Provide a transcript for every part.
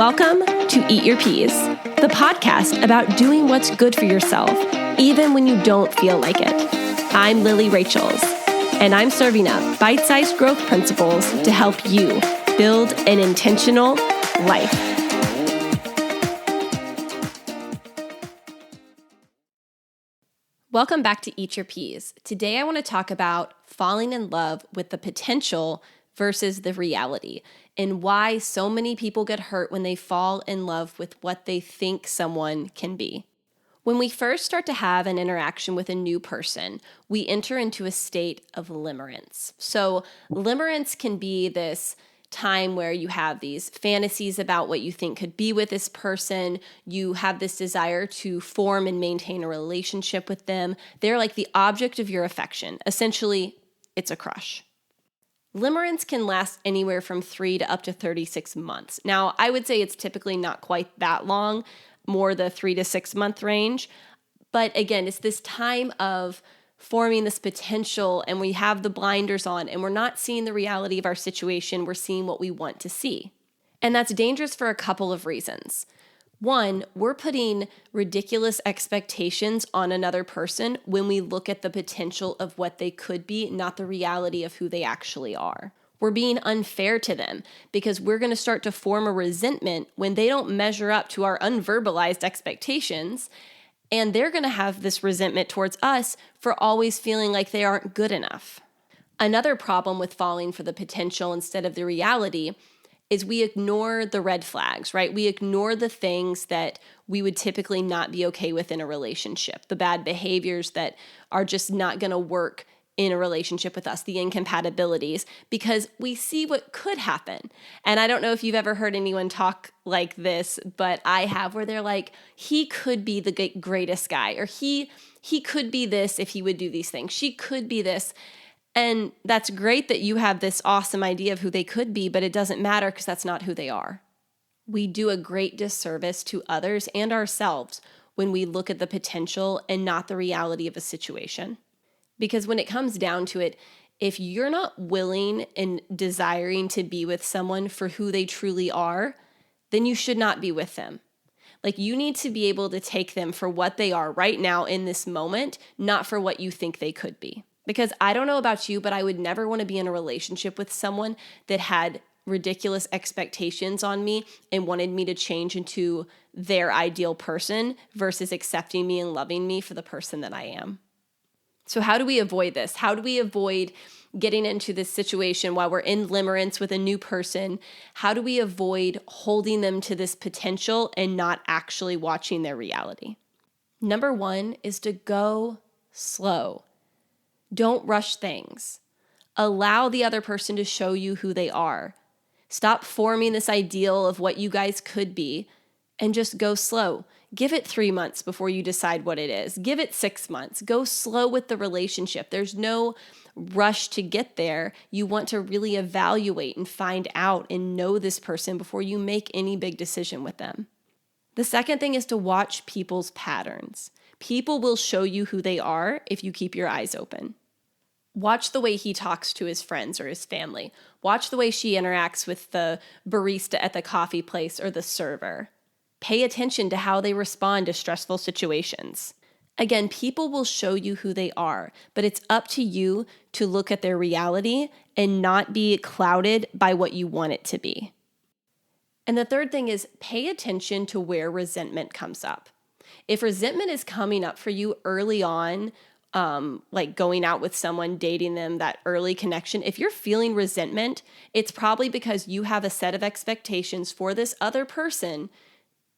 Welcome to Eat Your Peas, the podcast about doing what's good for yourself, even when you don't feel like it. I'm Lily Rachels, and I'm serving up bite-sized growth principles to help you build an intentional life. Welcome back to Eat Your Peas. Today I want to talk about falling in love with the potential versus the reality, and why so many people get hurt when they fall in love with what they think someone can be. When we first start to have an interaction with a new person, we enter into a state of limerence. So limerence can be this time where you have these fantasies about what you think could be with this person. You have this desire to form and maintain a relationship with them. They're like the object of your affection. Essentially, it's a crush. Limerence can last anywhere from 3 to up to 36 months. Now, I would say it's typically not quite that long, more the 3 to 6 month range. But again, it's this time of forming this potential, and we have the blinders on and we're not seeing the reality of our situation. We're seeing what we want to see. And that's dangerous for a couple of reasons. One, we're putting ridiculous expectations on another person when we look at the potential of what they could be, not the reality of who they actually are. We're being unfair to them because we're going to start to form a resentment when they don't measure up to our unverbalized expectations. And they're going to have this resentment towards us for always feeling like they aren't good enough. Another problem with falling for the potential instead of the reality is we ignore the red flags, right? We ignore the things that we would typically not be okay with in a relationship, the bad behaviors that are just not going to work in a relationship with us, the incompatibilities, because we see what could happen. And I don't know if you've ever heard anyone talk like this, but I have, where they're like, he could be the greatest guy, or he could be this if he would do these things. She could be this. And that's great that you have this awesome idea of who they could be, but it doesn't matter because that's not who they are. We do a great disservice to others and ourselves when we look at the potential and not the reality of a situation. Because when it comes down to it, if you're not willing and desiring to be with someone for who they truly are, then you should not be with them. Like, you need to be able to take them for what they are right now in this moment, not for what you think they could be. Because I don't know about you, but I would never want to be in a relationship with someone that had ridiculous expectations on me and wanted me to change into their ideal person versus accepting me and loving me for the person that I am. So how do we avoid this? How do we avoid getting into this situation while we're in limerence with a new person? How do we avoid holding them to this potential and not actually watching their reality? Number one is to go slow. Don't rush things. Allow the other person to show you who they are. Stop forming this ideal of what you guys could be and just go slow. Give it 3 months before you decide what it is. Give it 6 months. Go slow with the relationship. There's no rush to get there. You want to really evaluate and find out and know this person before you make any big decision with them. The second thing is to watch people's patterns. People will show you who they are if you keep your eyes open. Watch the way he talks to his friends or his family. Watch the way she interacts with the barista at the coffee place or the server. Pay attention to how they respond to stressful situations. Again, people will show you who they are, but it's up to you to look at their reality and not be clouded by what you want it to be. And the third thing is pay attention to where resentment comes up. If resentment is coming up for you early on, like going out with someone, dating them, that early connection, if you're feeling resentment, it's probably because you have a set of expectations for this other person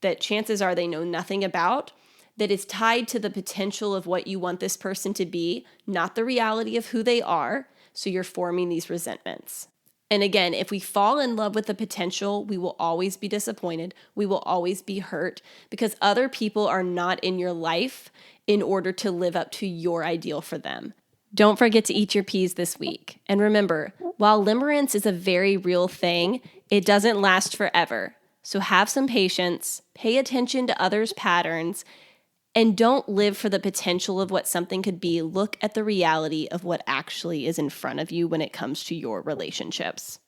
that chances are they know nothing about, that is tied to the potential of what you want this person to be, not the reality of who they are. So you're forming these resentments. And again, if we fall in love with the potential, we will always be disappointed. We will always be hurt because other people are not in your life in order to live up to your ideal for them. Don't forget to eat your peas this week. And remember, while limerence is a very real thing, it doesn't last forever. So have some patience, pay attention to others' patterns, and don't live for the potential of what something could be. Look at the reality of what actually is in front of you when it comes to your relationships.